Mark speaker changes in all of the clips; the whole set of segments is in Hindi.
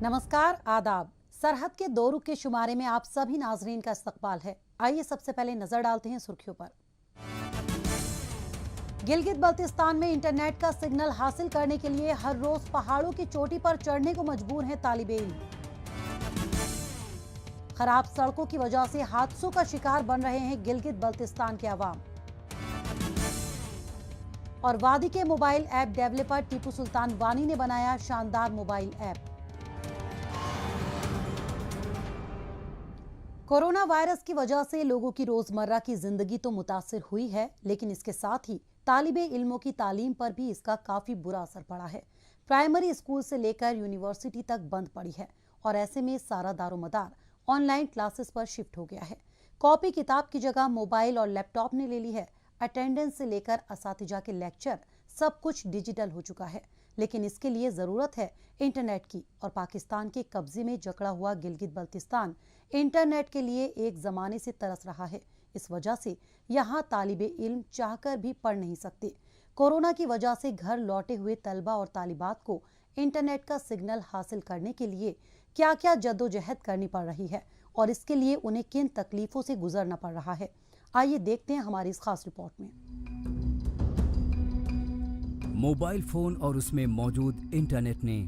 Speaker 1: नमस्कार, आदाब। सरहद के दो रुख के शुमारे में आप सभी नाजरीन का इस्तकबाल है। आइए सबसे पहले नजर डालते हैं सुर्खियों पर। गिलगित बल्तिस्तान में इंटरनेट का सिग्नल हासिल करने के लिए हर रोज पहाड़ों की चोटी पर चढ़ने को मजबूर हैं तालिबे इल्म। खराब सड़कों की वजह से हादसों का शिकार बन रहे हैं गिलगित बल्तिस्तान के अवाम। और वादी के mobile app developer Tipu Sultan वानी ने बनाया शानदार मोबाइल ऐप। कोरोना वायरस की वजह से लोगों की रोजमर्रा की जिंदगी तो मुतासिर हुई है, लेकिन इसके साथ ही तालिबे इल्मों की तालीम पर भी इसका काफी बुरा असर पड़ा है। प्राइमरी स्कूल से लेकर यूनिवर्सिटी तक बंद पड़ी है और ऐसे में सारा दारोमदार ऑनलाइन क्लासेस पर शिफ्ट हो गया है। कॉपी किताब की जगह मोबाइल और लैपटॉप ने ले ली है। अटेंडेंस से लेकर असातिजा के लेक्चर सब कुछ डिजिटल हो चुका है, लेकिन इसके लिए जरूरत है इंटरनेट की। और पाकिस्तान के कब्जे में जकड़ा हुआ गिलगित बल्तिस्तान इंटरनेट के लिए एक जमाने से तरस रहा है। इस वजह से यहाँ तालिबे इल्म चाहकर भी पढ़ नहीं सकते। कोरोना की वजह से घर लौटे हुए तलबा और तालिबात को इंटरनेट का सिग्नल हासिल करने के लिए क्या क्या जद्दोजहद करनी पड़ रही है और इसके लिए उन्हें किन तकलीफों से गुजरना पड़ रहा है, आइए देखते हैं हमारी इस खास रिपोर्ट में।
Speaker 2: मोबाइल फोन और उसमें मौजूद इंटरनेट ने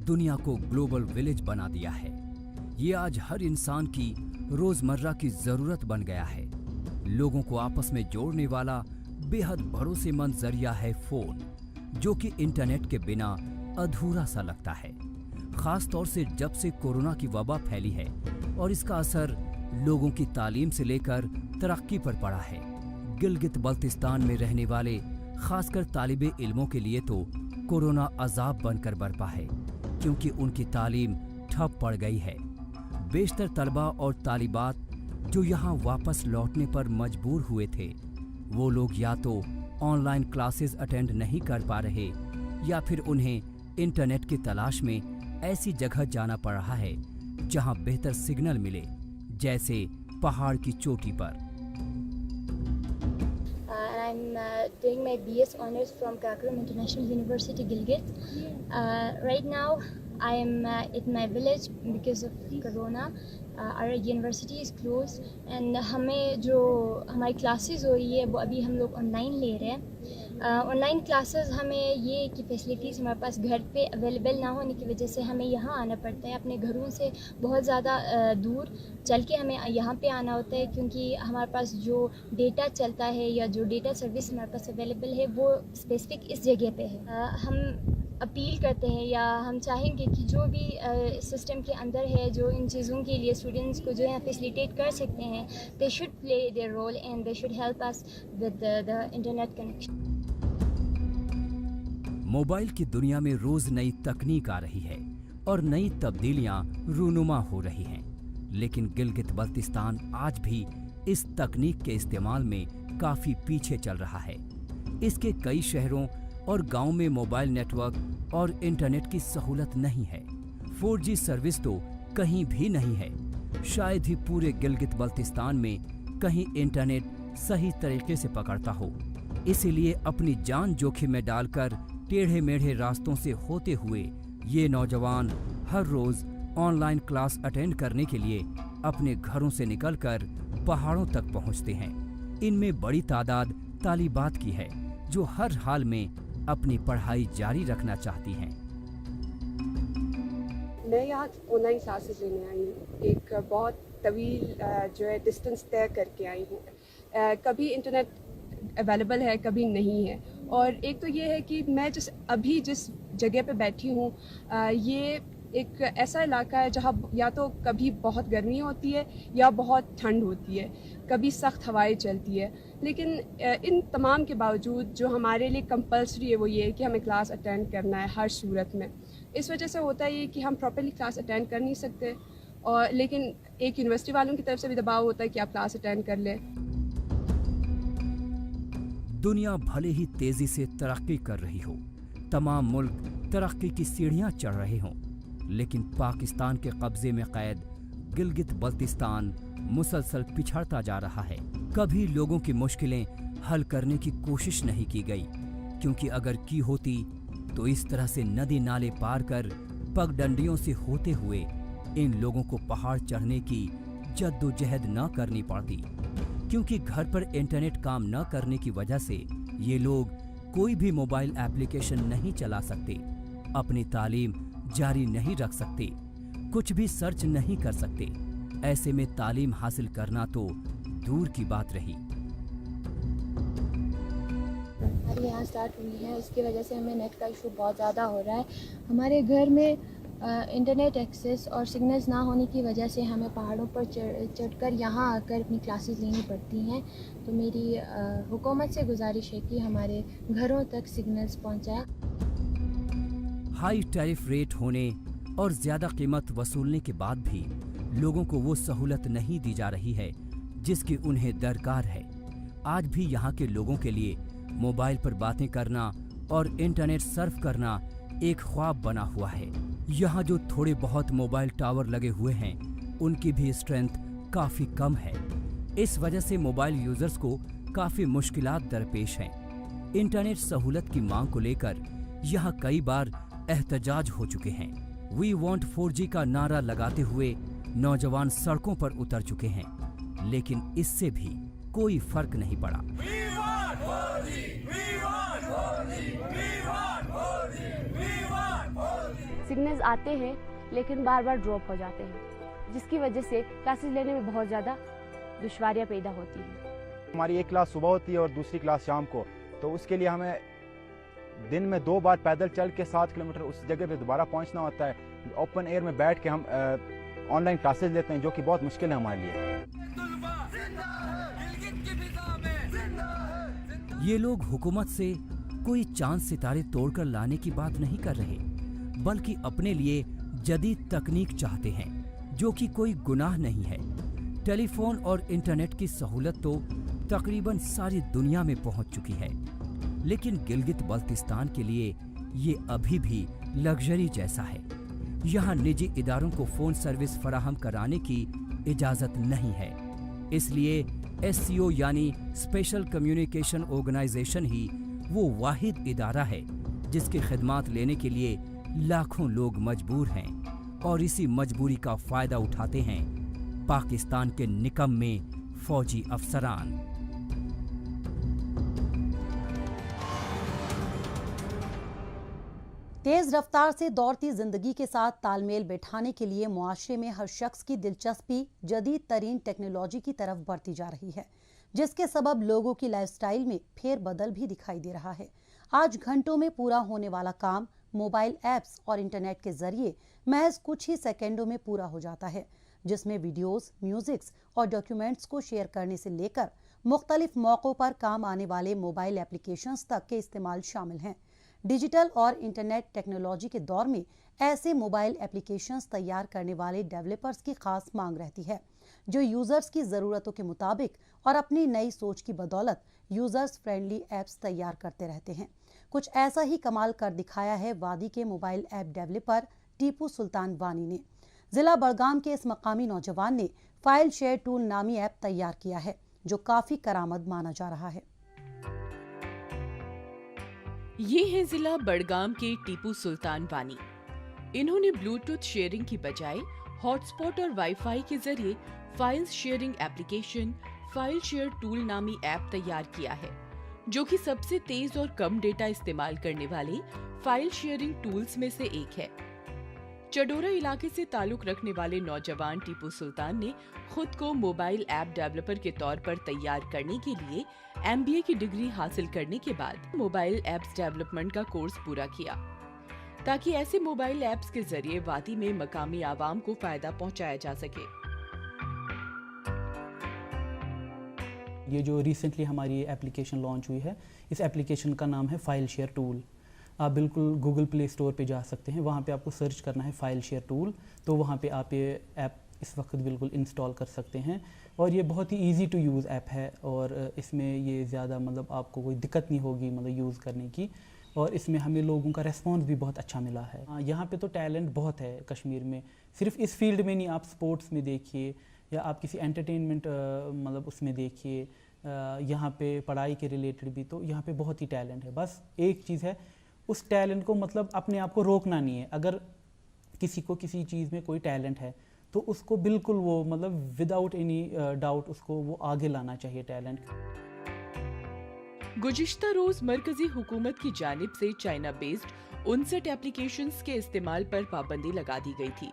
Speaker 2: दुनिया को ग्लोबल विलेज बना दिया है। ये आज हर इंसान की रोजमर्रा की जरूरत बन गया है। लोगों को आपस में जोड़ने वाला बेहद भरोसेमंद जरिया है फोन, जो कि इंटरनेट के बिना अधूरा सा लगता है। खास तौर से जब से कोरोना की वबा फैली है और इसका असर लोगों की तालीम से लेकर तरक्की पर पड़ा है। गिलगित बल्तिस्तान में रहने वाले खासकर तालिबे इल्मों के लिए तो कोरोना अजाब बनकर बरपा है, क्योंकि उनकी तालीम ठप पड़ गई है। बेशतर तलबा और तालिबात जो यहाँ वापस लौटने पर मजबूर हुए थे, वो लोग या तो ऑनलाइन क्लासेस अटेंड नहीं कर पा रहे या फिर उन्हें इंटरनेट की तलाश में ऐसी जगह जाना पड़ रहा है जहाँ बेहतर सिग्नल मिले, जैसे पहाड़ की चोटी पर।
Speaker 3: I'm doing my BS honors from Kakaram International University, Gilgit. Right now, I am in my village because of Corona. Our university is closed, and हमें जो हमारी classes हो रही है वो अभी हम लोग online ले रहे हैं। ऑनलाइन क्लासेस हमें ये कि फैसिलिटीज़ हमारे पास घर पे अवेलेबल ना होने की वजह से हमें यहाँ आना पड़ता है। अपने घरों से बहुत ज़्यादा दूर चल के हमें यहाँ पे आना होता है, क्योंकि हमारे पास जो डेटा चलता है या जो डेटा सर्विस हमारे पास अवेलेबल है वो स्पेसिफिक इस जगह पे है। हम अपील करते हैं या हम चाहेंगे कि जो भी सिस्टम के अंदर है, जो इन चीज़ों के लिए स्टूडेंट्स को जो है फैसिलिटेट कर सकते हैं, they should play their role and they should help us with the internet connection.
Speaker 2: Mobile की दुनिया में रोज नई तकनीक आ रही है और नई तब्दीलियां रूनुमा हो रही हैं, लेकिन गिलगित बल्तिस्तान आज भी इस तकनीक के इस्तेमाल में काफी पीछे चल रहा है। इसके कई शहरों और गांव में मोबाइल नेटवर्क और इंटरनेट की सहूलत नहीं है। 4G सर्विस तो कहीं भी नहीं है। शायद ही पूरे गिलगित बल्तिस्तान में कहीं इंटरनेट सही तरीके से पकड़ता हो। इसीलिए अपनी जान जोखिम में डालकर टेढ़े मेढ़े रास्तों से होते हुए ये नौजवान हर रोज ऑनलाइन क्लास अटेंड करने के लिए अपने घरों से निकलकर पहाड़ों तक पहुंचते हैं। इनमें बड़ी तादाद तालिबात की है, जो हर हाल में अपनी पढ़ाई जारी रखना चाहती हैं।
Speaker 4: मैं यहाँ ऑनलाइन क्लासेस लेने आई हूँ। एक बहुत तवील जो है डिस्टेंस तय करके आई हूँ। कभी इंटरनेट अवेलेबल है, कभी नहीं है। और एक तो ये है कि मैं जिस जगह पे बैठी हूँ, ये एक ऐसा इलाका है जहाँ या तो कभी बहुत गर्मी होती है या बहुत ठंड होती है, कभी सख्त हवाएं चलती है। लेकिन इन तमाम के बावजूद जो हमारे लिए कंपल्सरी है वो ये है कि हमें क्लास अटेंड करना है हर सूरत में। इस वजह से होता है ये कि हम प्रॉपर्ली क्लास अटेंड कर नहीं सकते, और लेकिन एक यूनिवर्सिटी वालों की तरफ से भी दबाव होता है कि आप क्लास अटेंड कर लें।
Speaker 2: दुनिया भले ही तेजी से तरक्की कर रही हो, तमाम मुल्क तरक्की की सीढ़ियां चढ़ रहे हों, लेकिन पाकिस्तान के कब्जे में कैद गिलगित बल्तिस्तान मुसलसल पिछड़ता जा रहा है। कभी लोगों की मुश्किलें हल करने की कोशिश नहीं की गई, क्योंकि अगर की होती तो इस तरह से नदी नाले पार कर पगडंडियों से होते हुए इन लोगों को पहाड़ चढ़ने की जद्दोजहद न करनी पड़ती, क्योंकि घर पर इंटरनेट काम न करने की वजह से ये लोग कोई भी मोबाइल एप्लीकेशन नहीं चला सकते, अपनी तालीम जारी नहीं रख सकते, कुछ भी सर्च नहीं कर सकते। ऐसे में तालीम हासिल करना तो दूर की बात रही।
Speaker 3: हमारे यहाँ स्टार्ट हुई है, उसकी वजह से हमें नेट का इशू बहुत ज़्यादा हो रहा है। हमारे घर में इंटरनेट एक्सेस और सिग्नल्स ना होने की वजह से हमें पहाड़ों पर चढ़कर यहाँ आकर अपनी क्लासेस लेनी पड़ती हैं। तो मेरी हुकूमत से गुजारिश है कि हमारे घरों तक सिग्नल्स पहुँचाएँ।
Speaker 2: हाई टैरिफ रेट होने और ज्यादा कीमत वसूलने के बाद भी लोगों को वो सहूलत नहीं दी जा रही है जिसकी उन्हें दरकार है। आज भी यहाँ के लोगों के लिए मोबाइल पर बातें करना और इंटरनेट सर्फ करना एक ख्वाब बना हुआ है। यहाँ जो थोड़े बहुत मोबाइल टावर लगे हुए हैं उनकी भी स्ट्रेंथ काफी कम है। इस वजह से मोबाइल यूजर्स को काफी मुश्किलात दरपेश हैं। इंटरनेट सहूलत की मांग को लेकर यहाँ कई बार एहतजाज हो चुके हैं। वी वांट 4G का नारा लगाते हुए नौजवान सड़कों पर उतर चुके हैं, लेकिन इससे भी कोई फर्क नहीं पड़ा।
Speaker 5: सिग्नल्स आते हैं लेकिन बार बार ड्रॉप हो जाते हैं, जिसकी वजह से क्लासेस लेने में बहुत ज़्यादा दुश्वारियाँ पैदा होती हैं।
Speaker 6: हमारी एक क्लास सुबह होती है और दूसरी क्लास शाम को, तो उसके लिए हमें दिन में 2 बार पैदल चल के 7 किलोमीटर उस जगह पे दोबारा पहुंचना होता है। ओपन एयर में बैठ के हम ऑनलाइन क्लासेस लेते हैं, जो कि बहुत मुश्किल है हमारे लिए।
Speaker 2: ये लोग हुकूमत से कोई चांद सितारे तोड़कर लाने की बात नहीं कर रहे, बल्कि अपने लिए जदीद तकनीक चाहते हैं, जो कि कोई गुनाह नहीं है। टेलीफोन और इंटरनेट की सहूलत तो तकरीबन सारी दुनिया में पहुंच चुकी है, लेकिन गिलगित बल्तिस्तान के लिए ये अभी भी लग्जरी जैसा है। यहाँ निजी इदारों को फोन सर्विस फराहम कराने की इजाजत नहीं है, इसलिए SCO यानी स्पेशल कम्युनिकेशन ऑर्गेनाइजेशन ही वो वाहिद इदारा है जिसकी खिदमात लेने के लिए लाखों लोग मजबूर हैं, और इसी मजबूरी का फायदा उठाते हैं पाकिस्तान के निकम्मे फौजी अफसरान।
Speaker 1: तेज रफ्तार से दौड़ती जिंदगी के साथ तालमेल बैठाने के लिए मुआशरे में हर शख्स की दिलचस्पी जदीद तरीन टेक्नोलॉजी की तरफ बढ़ती जा रही है, जिसके सबब लोगों की लाइफस्टाइल में फेरबदल भी दिखाई दे रहा है। आज घंटों में पूरा होने वाला काम मोबाइल ऐप्स और इंटरनेट के जरिए महज कुछ ही सेकेंडों में पूरा हो जाता है, जिसमें वीडियोस, म्यूजिक्स और डॉक्यूमेंट्स को शेयर करने से लेकर मुख्तलिफ मौक़ों पर काम आने वाले मोबाइल एप्लीकेशंस तक के इस्तेमाल शामिल हैं। डिजिटल और इंटरनेट टेक्नोलॉजी के दौर में ऐसे मोबाइल एप्लीकेशंस तैयार करने वाले डेवलपर्स की खास मांग रहती है, जो यूजर्स की ज़रूरतों के मुताबिक और अपनी नई सोच की बदौलत यूजर्स फ्रेंडली ऐप्स तैयार करते रहते हैं। कुछ ऐसा ही कमाल कर दिखाया है वादी के mobile app developer Tipu Sultan वानी ने। जिला बड़गाम के इस मकामी नौजवान ने फाइल शेयर टूल नामी ऐप तैयार किया है, जो काफ़ी करामद माना जा रहा है।
Speaker 7: ये है जिला बड़गाम के टीपू सुल्तान वानी। इन्होंने ब्लूटूथ शेयरिंग की बजाय हॉटस्पॉट और वाईफाई के जरिए file sharing application file share tool नामी ऐप तैयार किया है, जो कि सबसे तेज और कम डेटा इस्तेमाल करने वाले फाइल शेयरिंग टूल्स में से एक है। चडोरा इलाके से ताल्लुक रखने वाले नौजवान टीपू सुल्तान ने खुद को मोबाइल ऐप डेवलपर के तौर पर तैयार करने के लिए MBA की डिग्री हासिल करने के बाद मोबाइल ऐप्स डेवलपमेंट का कोर्स पूरा किया, ताकि ऐसे मोबाइल ऐप्स के जरिए वादी में मकामी आवाम को फायदा पहुंचाया जा सके।
Speaker 8: ये जो रिसेंटली हमारी एप्लीकेशन लॉन्च हुई है, इस एप्लीकेशन का नाम है फाइल शेयर टूल। आप बिल्कुल गूगल प्ले स्टोर पे जा सकते हैं, वहाँ पे आपको सर्च करना है फाइल शेयर टूल, तो वहाँ पे आप ये ऐप इस वक्त बिल्कुल इंस्टॉल कर सकते हैं। और ये बहुत ही इजी टू यूज़ ऐप है, और इसमें ये ज़्यादा मतलब आपको कोई दिक्कत नहीं होगी मतलब यूज़ करने की, और इसमें हमें लोगों का रेस्पॉन्स भी बहुत अच्छा मिला है। यहाँ पे तो टैलेंट बहुत है कश्मीर में, सिर्फ इस फील्ड में नहीं, आप स्पोर्ट्स में देखिए या आप किसी एंटरटेनमेंट मतलब उसमें देखिए, यहाँ पे पढ़ाई के रिलेटेड भी, तो यहाँ पे बहुत ही टैलेंट है। बस एक चीज़ है, उस टैलेंट को मतलब अपने आप को रोकना नहीं है। अगर किसी को किसी चीज़ में कोई टैलेंट है तो उसको बिल्कुल वो मतलब विदाउट एनी डाउट उसको वो आगे लाना चाहिए टैलेंट।
Speaker 7: गुज़िश्ता रोज मरकजी हुकूमत की जानिब से चाइना बेस्ड 59 एप्लीकेशंस के इस्तेमाल पर पाबंदी लगा दी गई थी।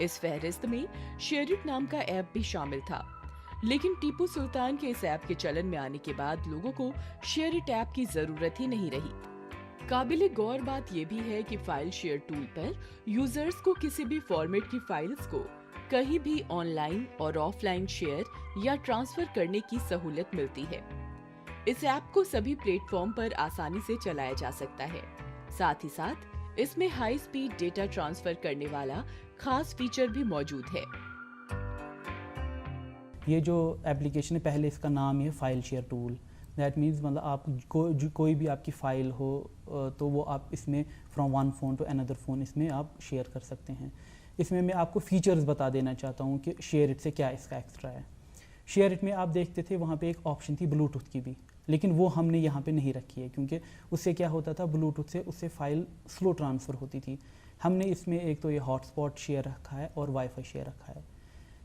Speaker 7: इस फहरिस्त में शेयरिट नाम का ऐप भी शामिल था, लेकिन टीपू सुल्तान के इस ऐप के चलन में आने के बाद लोगों को शेयरिट ऐप की जरूरत ही नहीं रही। काबिले गौर बात यह भी है कि फाइल शेयर टूल पर यूजर्स को किसी भी फॉर्मेट की फाइल्स को कहीं भी ऑनलाइन और ऑफलाइन शेयर या ट्रांसफर करने की सहूलत मिलती है। इस ऐप को सभी प्लेटफॉर्म पर आसानी से चलाया जा सकता है। साथ ही साथ इसमें हाई स्पीड डेटा ट्रांसफर करने वाला खास फीचर भी मौजूद है।
Speaker 8: ये जो एप्लीकेशन है पहले इसका नाम ही है file share tool. That means मतलब आप कोई भी आपकी फ़ाइल हो तो वो आप इसमें from one phone to another phone इसमें आप शेयर कर सकते हैं। इसमें मैं आपको फ़ीचर्स बता देना चाहता हूँ कि शेयर इट से क्या इसका एक्स्ट्रा है। शेयर इट में आप देखते थे वहाँ पे एक ऑप्शन थी ब्लूटूथ की भी, लेकिन वो हमने यहाँ पे नहीं रखी है क्योंकि उससे क्या होता था, ब्लूटूथ से उससे फ़ाइल स्लो ट्रांसफ़र होती थी। हमने इसमें एक तो ये हॉटस्पॉट शेयर रखा है और वाईफाई शेयर रखा है।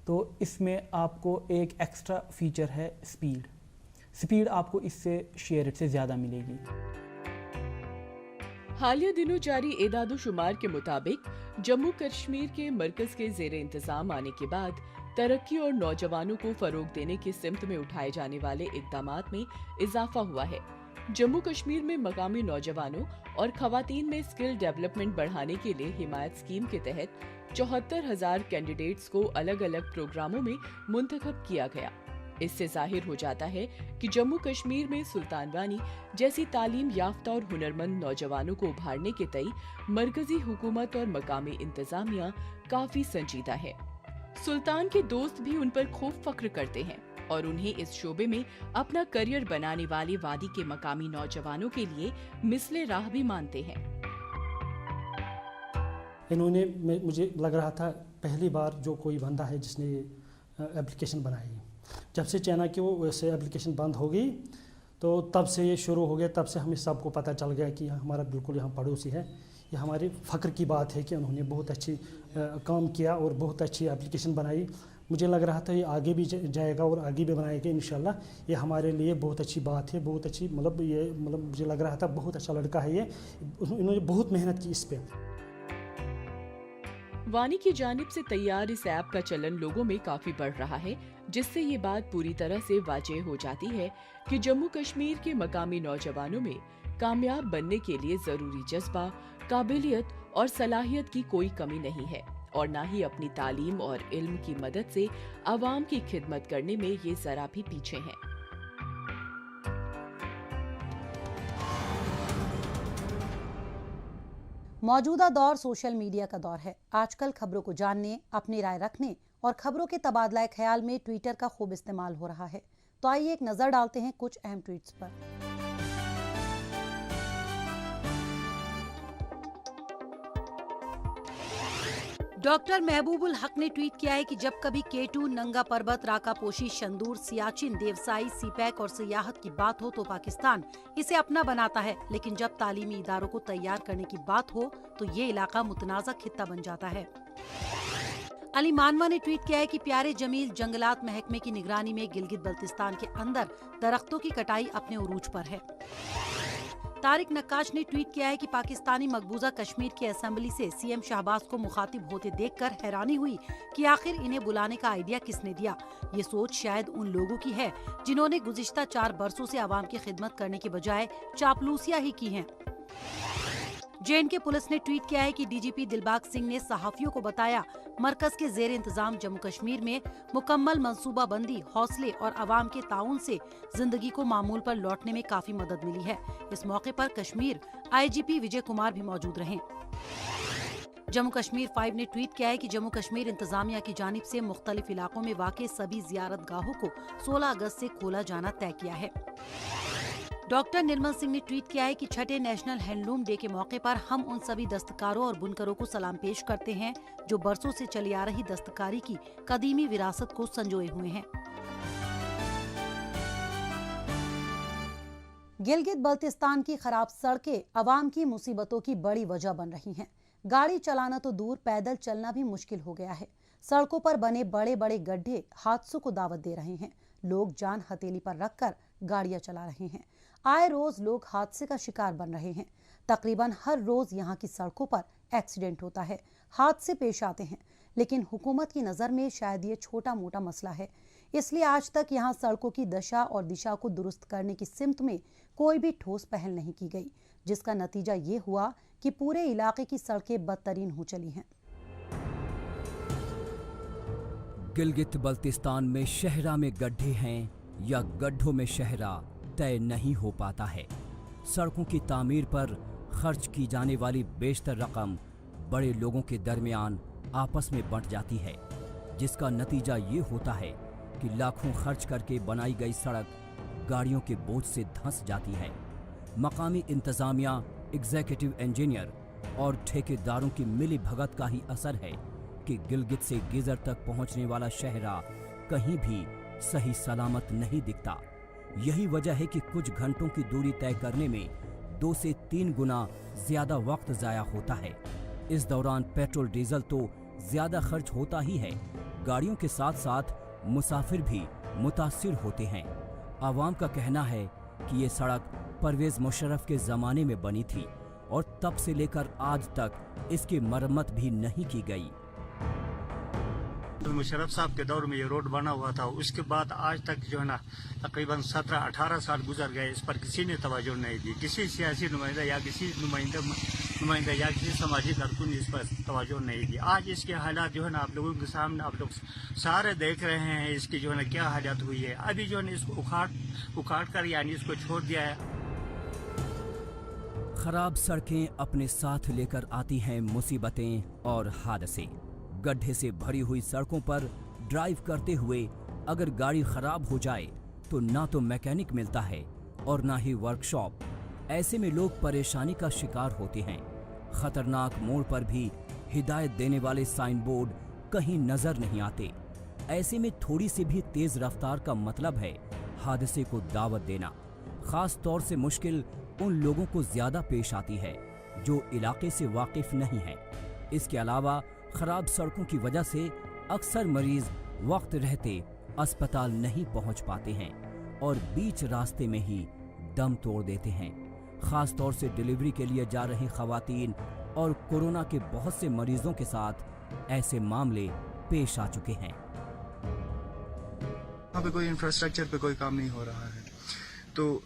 Speaker 8: तो इसमें आपको एक एक्स्ट्रा फीचर है स्पीड आपको इससे शेयर इट से ज़्यादा मिलेगी।
Speaker 7: हालिया दिनों जारी एदाद-ओ-शुमार के मुताबिक जम्मू कश्मीर के मरकज के ज़ेरे इंतजाम आने के बाद तरक्की और नौजवानों को फरोग देने की सिमत में उठाए जाने वाले इक़दामात में इजाफा हुआ है। जम्मू कश्मीर में मकामी नौजवानों और खवातीन में स्किल डेवलपमेंट बढ़ाने के लिए हिमायत स्कीम के तहत 74,000 कैंडिडेट्स को अलग अलग प्रोग्रामों में मुंतखब किया गया। इससे जाहिर हो जाता है कि जम्मू कश्मीर में सुल्तान वानी जैसी तालीम याफ्ता और हुनरमंद नौजवानों को उभारने के तई मरकजी हुकूमत और मकामी इंतजामिया काफी संजीदा है। सुल्तान के दोस्त भी उन पर खूब फख्र करते हैं और उन्हें इस शोबे में अपना करियर बनाने वाले वादी के मकामी नौजवानों के लिए मिसले राह भी मानते हैं।
Speaker 9: इन्होंने मुझे लग रहा था पहली बार जो कोई बंदा है जिसने एप्लीकेशन बनाई। जब से चाइना की वो वैसे एप्लीकेशन बंद हो गई तो तब से ये शुरू हो गया। तब से हमें सबको पता चल गया कि हमारा बिल्कुल यहाँ पड़ोसी है। ये हमारे फ़ख्र की बात है कि उन्होंने बहुत अच्छी काम किया और बहुत अच्छी एप्लीकेशन बनाई। मुझे लग रहा था ये आगे भी जाएगा और आगे भी बनाएगा इंशाल्लाह। ये हमारे लिए बहुत अच्छी बात है, बहुत अच्छी मतलब मुझे लग रहा था बहुत अच्छा लड़का है ये। इन्होंने बहुत मेहनत की इस पर।
Speaker 7: वानी की जानिब से तैयार इस ऐप का चलन लोगों में काफी बढ़ रहा है, जिससे ये बात पूरी तरह से वाज़ेह हो जाती है कि जम्मू कश्मीर के मकामी नौजवानों में कामयाब बनने के लिए जरूरी जज्बा, काबिलियत और सलाहियत की कोई कमी नहीं है और न ही अपनी तालीम और इल्म की मदद से आवाम की खिदमत करने में ये जरा भी पीछे हैं।
Speaker 1: मौजूदा दौर सोशल मीडिया का दौर है। आजकल खबरों को जानने, अपनी राय रखने और खबरों के तबादला ख्याल में ट्विटर का खूब इस्तेमाल हो रहा है। तो आइए एक नजर डालते हैं कुछ अहम ट्वीट्स पर। डॉक्टर महबूबुल हक ने ट्वीट किया है कि जब कभी K2, नंगा पर्वत, राकापोशी, शंदूर, सियाचिन, देवसाई, सीपैक और सियाहत की बात हो तो पाकिस्तान इसे अपना बनाता है, लेकिन जब तालीमी इदारों को तैयार करने की बात हो तो ये इलाका मुतनाज़ा खित्ता बन जाता है। अली मानवा ने ट्वीट किया है कि प्यारे जमील, जंगलात महकमे की निगरानी में गिलगित बल्तिस्तान के अंदर दरख्तों की कटाई अपने उरूज पर है। तारिक नक्काश ने ट्वीट किया है कि पाकिस्तानी मकबूजा कश्मीर की असेंबली से सीएम शहबाज को मुखातिब होते देखकर हैरानी हुई कि आखिर इन्हें बुलाने का आइडिया किसने दिया। ये सोच शायद उन लोगों की है जिन्होंने गुज़िश्ता 4 बरसों से आवाम की खिदमत करने के बजाय चापलूसियां ही की हैं। J&K पुलिस ने ट्वीट किया है कि डीजीपी दिलबाग सिंह ने सहाफियों को बताया मरकज के जेर इंतजाम जम्मू कश्मीर में मुकम्मल मंसूबाबंदी, हौसले और आवाम के ताउन से जिंदगी को मामूल पर लौटने में काफी मदद मिली है। इस मौके पर कश्मीर IGP विजय कुमार भी मौजूद रहे। जम्मू कश्मीर 5 ने ट्वीट किया है कि जम्मू कश्मीर इंतजामिया की जानिब से मुख्तलिफ इलाकों में वाक़े सभी जियारत गाहों को 16 अगस्त से खोला जाना तय किया है। डॉक्टर निर्मल सिंह ने ट्वीट किया है कि 6ठे नेशनल हैंडलूम डे के मौके पर हम उन सभी दस्तकारों और बुनकरों को सलाम पेश करते हैं जो बरसों से चली आ रही दस्तकारी की कदीमी विरासत को संजोए हुए हैं। गिलगित बल्तिस्तान की खराब सड़कें अवाम की मुसीबतों की बड़ी वजह बन रही हैं। गाड़ी चलाना तो दूर, पैदल चलना भी मुश्किल हो गया है। सड़कों पर बने बड़े बड़े गड्ढे हादसों को दावत दे रहे हैं। लोग जान हथेली पर रखकर गाड़ियां चला रहे हैं। आए रोज लोग हादसे का शिकार बन रहे हैं। तकरीबन हर रोज यहाँ की सड़कों पर एक्सीडेंट होता है, हादसे पेश आते हैं, लेकिन हुकूमत की नज़र में शायद ये छोटा मोटा मसला है। इसलिए आज तक यहाँ सड़कों की दशा और दिशा को दुरुस्त करने की सिमत में कोई भी ठोस पहल नहीं की गई, जिसका नतीजा ये हुआ कि पूरे इलाके की सड़कें बदतरीन हो चली हैं।
Speaker 2: गिलगित बल्तिस्तान में शहरा में गड्ढे हैं या गड्ढों में शहरा तय नहीं हो पाता है। सड़कों की तामीर पर खर्च की जाने वाली बेशतर रकम बड़े लोगों के दरमियान आपस में बंट जाती है, जिसका नतीजा ये होता है कि लाखों खर्च करके बनाई गई सड़क गाड़ियों के बोझ से धंस जाती है। मकामी इंतजामिया, एग्जीक्यूटिव इंजीनियर और ठेकेदारों की मिली भगत का ही असर है कि गिलगित से गीजर तक पहुंचने वाला शहरा कहीं भी सही सलामत नहीं दिखता। यही वजह है कि कुछ घंटों की दूरी तय करने में 2 से 3 गुना ज्यादा वक्त जाया होता है। इस दौरान पेट्रोल डीजल तो ज्यादा खर्च होता ही है, गाड़ियों के साथ साथ मुसाफिर भी मुतासिर होते हैं। आवाम का कहना है कि ये सड़क परवेज मुशर्रफ के ज़माने में बनी थी और तब से लेकर आज तक इसकी मरम्मत भी नहीं की गई।
Speaker 10: मुशर्रफ साहब के दौर में ये रोड बना हुआ था, उसके बाद आज तक जो है ना तकरीबन 17-18 साल गुजर गए, इस पर किसी ने तवज्जो नहीं दी। किसी सियासी नुमाइंदा या किसी नुमाइंदा या किसी समाजी कारकुन ने इस पर तवज्जो नहीं दी। आज इसके हालात जो है ना आप लोगों के सामने आप लोग सारे देख रहे हैं, इसकी जो है ना क्या हालात हुई है। अभी जो है ना इसको उखाड़ कर यानी इसको छोड़ दिया है।
Speaker 2: खराब सड़कें अपने साथ लेकर आती हैं मुसीबतें और हादसे। गड्ढे से भरी हुई सड़कों पर ड्राइव करते हुए अगर गाड़ी खराब हो जाए तो ना तो मैकेनिक मिलता है और ना ही वर्कशॉप। ऐसे में लोग परेशानी का शिकार होते हैं। खतरनाक मोड़ पर भी हिदायत देने वाले साइन बोर्ड कहीं नजर नहीं आते। ऐसे में थोड़ी सी भी तेज रफ्तार का मतलब है हादसे को दावत देना। खास तौर से मुश्किल उन लोगों को ज्यादा पेश आती है जो इलाके से वाकिफ नहीं है। इसके अलावा खराब सड़कों की वजह से अक्सर मरीज वक्त रहते अस्पताल नहीं पहुंच पाते हैं और बीच रास्ते में ही दम तोड़ देते हैं। खास तौर से डिलीवरी के लिए जा रही खवातीन और कोरोना के बहुत से मरीजों के साथ ऐसे मामले पेश आ चुके हैं।
Speaker 11: यहाँ पे कोई इंफ्रास्ट्रक्चर पे कोई काम नहीं हो रहा है, तो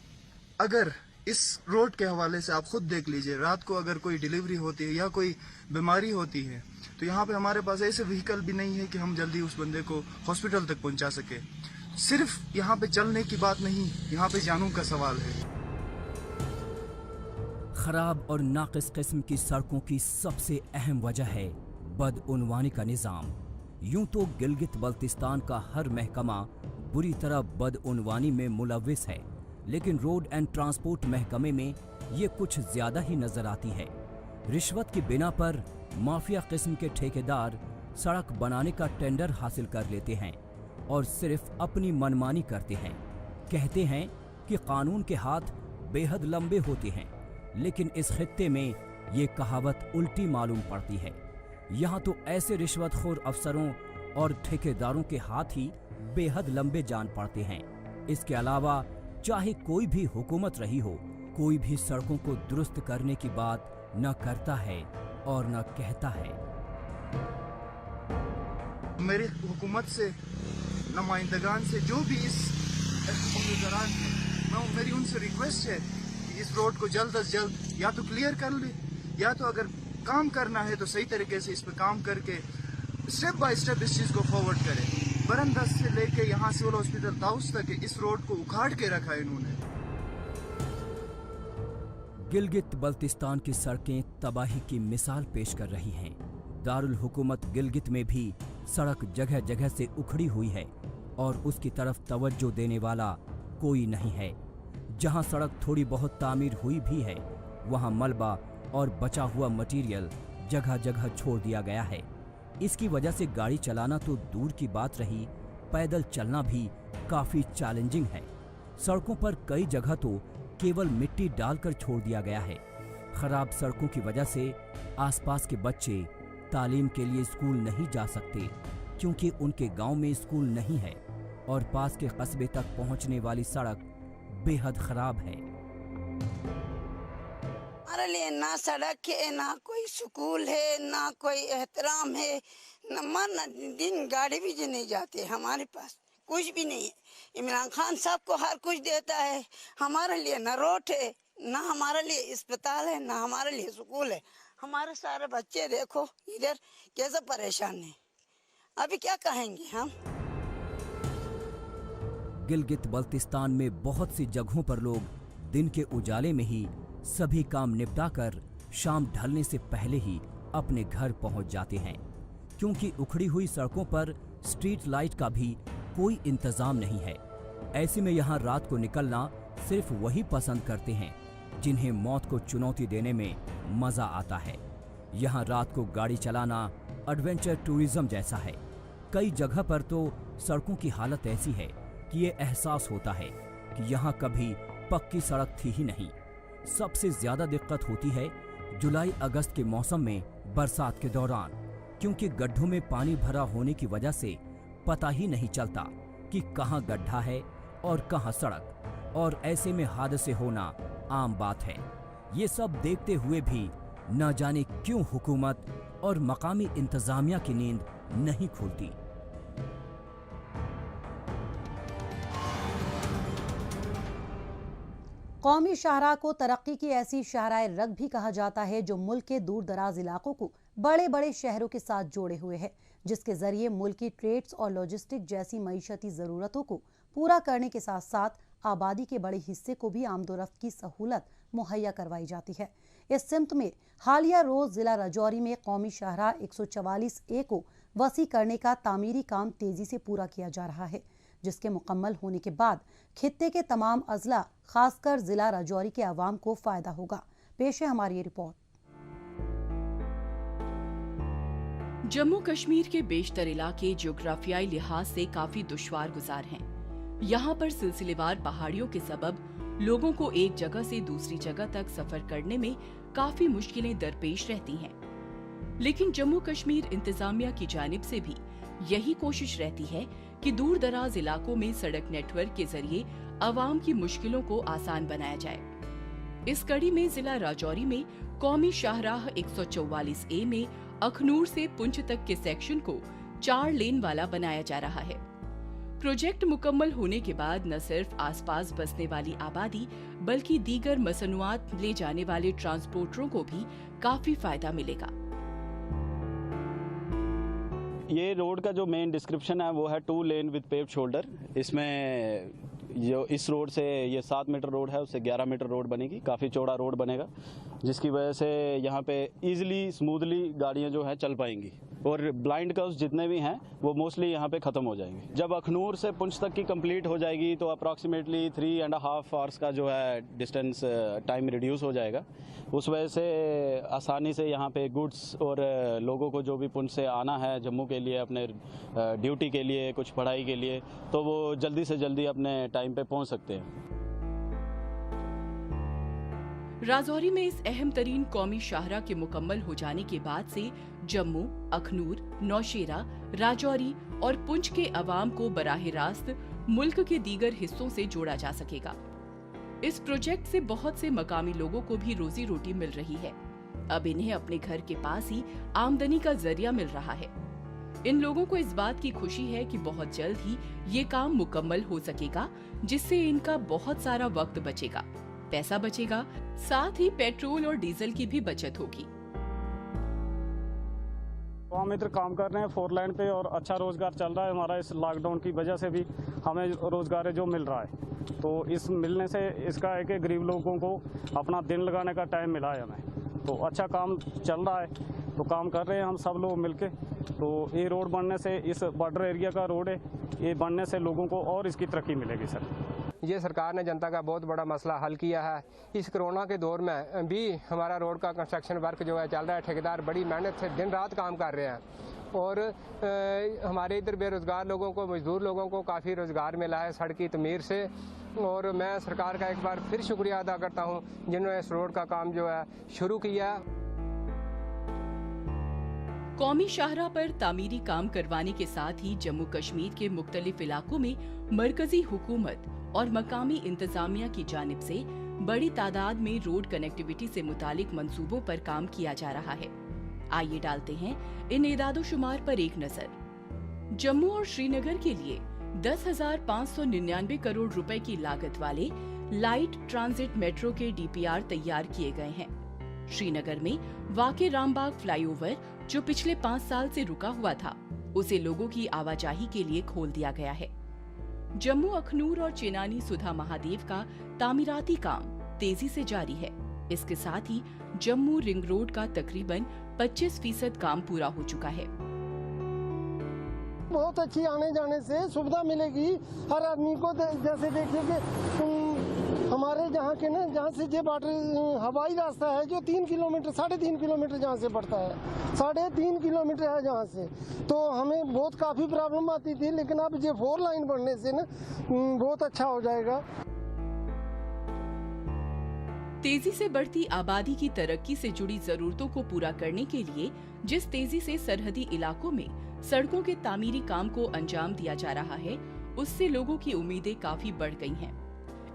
Speaker 11: अगर इस रोड के हवाले से आप खुद देख लीजिए, रात को अगर कोई डिलीवरी होती है या कोई बीमारी होती है तो यहाँ पे हमारे पास ऐसे व्हीकल भी नहीं है कि हम जल्दी उस बंदे को हॉस्पिटल तक पहुँचा सके। सिर्फ यहाँ पे चलने की बात नहीं, यहाँ पे जानों का सवाल है।
Speaker 2: खराब और नाकिस किस्म की सड़कों की सबसे अहम वजह है बदउनवानी का निज़ाम। यूं तो गिलगित बल्तिस्तान का हर महकमा बुरी तरह बदउनवानी में मुलव्विस है, लेकिन रोड एंड ट्रांसपोर्ट महकमे में ये कुछ ज्यादा ही नजर आती है। रिश्वत की बिना पर माफिया किस्म के ठेकेदार सड़क बनाने का टेंडर हासिल कर लेते हैं और सिर्फ अपनी मनमानी करते हैं। कहते हैं कि कानून के हाथ बेहद लंबे होते हैं, लेकिन इस खित्ते में ये कहावत उल्टी मालूम पड़ती है। यहाँ तो ऐसे रिश्वतखोर अफसरों और ठेकेदारों के हाथ ही बेहद लंबे जान पड़ते हैं। इसके अलावा चाहे कोई भी हुकूमत रही हो, कोई भी सड़कों को दुरुस्त करने की बात न करता है और न कहता है।
Speaker 11: मेरी हुकूमत से, नुमाइंदगान से, जो भी इस उम्मीदवार हैं, मेरी उनसे रिक्वेस्ट है कि इस रोड को जल्द अज जल्द या तो क्लियर कर ले, या तो अगर काम करना है तो सही तरीके से इस पे काम करके स्टेप बाय स्टेप इस चीज को फॉरवर्ड करें। बरंदस से लेके यहाँ सिविल हॉस्पिटल ताउस तक इस रोड को उखाड़ के रखा है इन्होंने।
Speaker 2: गिलगित बल्तिस्तान की सड़कें तबाही की मिसाल पेश कर रही हैं। दारुल हुकूमत गिलगित में भी सड़क जगह जगह से उखड़ी हुई है और उसकी तरफ तवज्जो देने वाला कोई नहीं है। जहां सड़क थोड़ी बहुत तामीर हुई भी है, वहां मलबा और बचा हुआ मटीरियल जगह जगह छोड़ दिया गया है। इसकी वजह से गाड़ी चलाना तो दूर की बात रही, पैदल चलना भी काफी चैलेंजिंग है। सड़कों पर कई जगह तो केवल मिट्टी डालकर छोड़ दिया गया है। खराब सड़कों की वजह से आसपास के बच्चे तालीम के लिए स्कूल नहीं जा सकते, क्योंकि उनके गांव में स्कूल नहीं है और पास के कस्बे तक पहुंचने वाली सड़क बेहद खराब है।
Speaker 12: हमारे लिए ना सड़क है, ना कोई स्कूल है, ना कोई एहतराम है, न दिन गाड़ी भी नहीं जाती, हमारे पास कुछ भी नहीं है। इमरान खान साहब को हर कुछ देता है, हमारे लिए ना रोड है, ना हमारे लिए अस्पताल है, ना हमारे लिए स्कूल है। हमारे सारे बच्चे देखो इधर कैसे परेशान है, अभी क्या कहेंगे हम।
Speaker 2: गिलगित बल्तिस्तान में बहुत सी जगहों पर लोग दिन के उजाले में ही सभी काम निपटाकर शाम ढलने से पहले ही अपने घर पहुंच जाते हैं, क्योंकि उखड़ी हुई सड़कों पर स्ट्रीट लाइट का भी कोई इंतजाम नहीं है। ऐसे में यहाँ रात को निकलना सिर्फ वही पसंद करते हैं जिन्हें मौत को चुनौती देने में मजा आता है। यहाँ रात को गाड़ी चलाना एडवेंचर टूरिज्म जैसा है। कई जगह पर तो सड़कों की हालत ऐसी है कि ये एहसास होता है कि यहाँ कभी पक्की सड़क थी ही नहीं। सबसे ज्यादा दिक्कत होती है जुलाई अगस्त के मौसम में बरसात के दौरान, क्योंकि गड्ढों में पानी भरा होने की वजह से पता ही नहीं चलता कि कहाँ गड्ढा है और कहाँ सड़क, और ऐसे में हादसे होना आम बात है। ये सब देखते हुए भी न जाने क्यों हुकूमत और मकामी इंतजामिया की नींद नहीं खुलती।
Speaker 1: कौमी शाहराह को तरक्की की ऐसी शाहराह रग भी कहा जाता है जो मुल्क के दूर दराज इलाकों को बड़े बड़े शहरों के साथ जोड़े हुए है, जिसके जरिए मुल्क की ट्रेड्स और लॉजिस्टिक जैसी मईशती ज़रूरतों को पूरा करने के साथ साथ आबादी के बड़े हिस्से को भी आमदोरफ्त की सहूलत मुहैया करवाई जाती है। इस सिमत में हालिया रोज जिला राजौरी में कौमी शाहराह 144A को वसी करने का तामीरी काम तेजी से पूरा किया जा रहा है, जिसके मुकम्मल होने के बाद खित्ते के तमाम अजला खासकर जिला राजौरी के अवाम को फायदा होगा। पेश है हमारी ये रिपोर्ट।
Speaker 7: जम्मू कश्मीर के बेशतर इलाके ज्योग्राफियाई लिहाज से काफी दुश्वार गुजार हैं। यहाँ पर सिलसिलेवार पहाड़ियों के सबब लोगों को एक जगह से दूसरी जगह तक सफर करने में काफी मुश्किलें दरपेश रहती हैं। लेकिन जम्मू कश्मीर इंतजामिया की जानिब से भी यही कोशिश रहती है कि दूर दराज इलाकों में सड़क नेटवर्क के जरिए आवाम की मुश्किलों को आसान बनाया जाए। इस कड़ी में जिला राजौरी में कौमी शाहराह 144A में अखनूर से पुंछ तक के सेक्शन को 4 लेन वाला बनाया जा रहा है। प्रोजेक्ट मुकम्मल होने के बाद न सिर्फ आसपास बसने वाली आबादी बल्कि दीगर मसनूआत ले जाने वाले ट्रांसपोर्टरों को भी काफी फायदा मिलेगा।
Speaker 13: ये रोड का जो मेन डिस्क्रिप्शन है वो है 2 लेन विद पेव्ड शोल्डर। इसमें जो इस रोड से ये 7 मीटर रोड है उससे 11 मीटर रोड बनेगी, काफ़ी चौड़ा रोड बनेगा, जिसकी वजह से यहाँ पे इजीली स्मूथली गाड़ियाँ जो है चल पाएंगी और ब्लाइंड कर्व्स जितने भी हैं वो मोस्टली यहाँ पे ख़त्म हो जाएंगे। जब अखनूर से पुंछ तक की कंप्लीट हो जाएगी तो अप्रॉक्सीमेटली 3.5 आवर्स का जो है डिस्टेंस टाइम रिड्यूस हो जाएगा। उस वजह से आसानी से यहाँ पे गुड्स और लोगों को जो भी पुंछ से आना है जम्मू के लिए अपने ड्यूटी के लिए, कुछ पढ़ाई के लिए, तो वो जल्दी से जल्दी अपने टाइम पे पहुँच सकते हैं।
Speaker 7: राजौरी में इस अहम तरीन कौमी शाहराह के मुकम्मल हो जाने के बाद से जम्मू, अखनूर, नौशेरा, राजौरी और पुंछ के अवाम को बराह रास्त मुल्क के दीगर हिस्सों से जोड़ा जा सकेगा। इस प्रोजेक्ट से बहुत से मकामी लोगों को भी रोजी रोटी मिल रही है। अब इन्हें अपने घर के पास ही आमदनी का जरिया मिल रहा है। इन लोगों को इस बात की खुशी है कि बहुत जल्द ही ये काम मुकम्मल हो सकेगा, जिससे इनका बहुत सारा वक्त बचेगा, पैसा बचेगा, साथ ही पेट्रोल और डीजल की भी बचत होगी।
Speaker 14: हम इधर काम कर रहे हैं 4 लाइन पे और अच्छा रोजगार चल रहा है हमारा। इस लॉकडाउन की वजह से भी हमें रोजगार जो मिल रहा है, तो इस मिलने से इसका है कि गरीब लोगों को अपना दिन लगाने का टाइम मिला है हमें, तो अच्छा काम चल रहा है, तो काम कर रहे हैं हम सब लोग मिलके। तो ये रोड बनने से, इस बॉर्डर एरिया का रोड है, ये बनने से लोगों को और इसकी तरक्की मिलेगी सर।
Speaker 15: ये सरकार ने जनता का बहुत बड़ा मसला हल किया है। इस कोरोना के दौर में भी हमारा रोड का कंस्ट्रक्शन वर्क जो है चल रहा है। ठेकेदार बड़ी मेहनत से दिन रात काम कर रहे हैं और हमारे इधर बेरोज़गार लोगों को, मजदूर लोगों को काफ़ी रोज़गार मिला है सड़क की तमीर से। और मैं सरकार का एक बार फिर शुक्रिया अदा करता हूँ जिन्होंने इस रोड का काम जो है शुरू किया।
Speaker 7: कौमी शाहराह पर तामीरी काम करवाने के साथ ही जम्मू कश्मीर के मुख्तलिफ इलाकों में मरकजी हुकूमत और मकामी इंतजामिया की जानिब से बड़ी तादाद में रोड कनेक्टिविटी से मुतालिक मंसूबों पर काम किया जा रहा है। आइए डालते हैं इन एदादोशुमार पर एक नजर। जम्मू और श्रीनगर के लिए 10,599 करोड़ रुपए की लागत वाले लाइट ट्रांजिट मेट्रो के DPR तैयार किए गए हैं। श्रीनगर में वाक़े रामबाग फ्लाईओवर जो पिछले 5 साल से रुका हुआ था, उसे लोगों की आवाजाही के लिए खोल दिया गया है। जम्मू अखनूर और चेनानी सुधा महादेव का तामीराती काम तेजी से जारी है। इसके साथ ही जम्मू रिंग रोड का तकरीबन 25% काम पूरा हो चुका है।
Speaker 16: बहुत अच्छी आने जाने से सुविधा मिलेगी हर आदमी को। जैसे देखिए कि हमारे जहाँ के ना, जहाँ से जे वाटर हवाई रास्ता है जो 3 किलोमीटर 3.5 किलोमीटर जहाँ से पड़ता है, 3.5 किलोमीटर है जहाँ से, तो हमें बहुत काफ़ी प्रॉब्लम आती थी। लेकिन अब ये 4 लाइन बढ़ने से ना बहुत अच्छा हो जाएगा।
Speaker 7: तेजी से बढ़ती आबादी की तरक्की से जुड़ी जरूरतों को पूरा करने के लिए जिस तेजी से सरहदी इलाकों में सड़कों के तामीरी काम को अंजाम दिया जा रहा है, उससे लोगों की उम्मीदें काफी बढ़ गई हैं।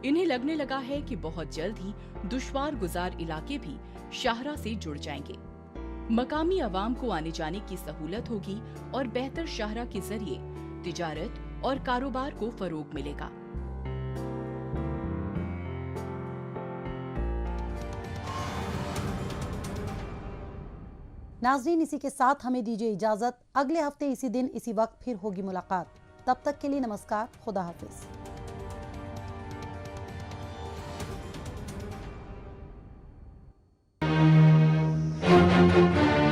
Speaker 7: इन्हें लगने लगा है कि बहुत जल्द ही दुश्वार गुजार इलाके भी शाहराह से जुड़ जाएंगे। मकामी आवाम को आने जाने की सहूलत होगी और बेहतर शाहराह के जरिए तिजारत और कारोबार को फरोग मिलेगा।
Speaker 1: नाज़रीन, इसी के साथ हमें दीजिए इजाजत। अगले हफ्ते इसी दिन इसी वक्त फिर होगी मुलाकात। तब तक के लिए नमस्कार, खुदा हाफिज।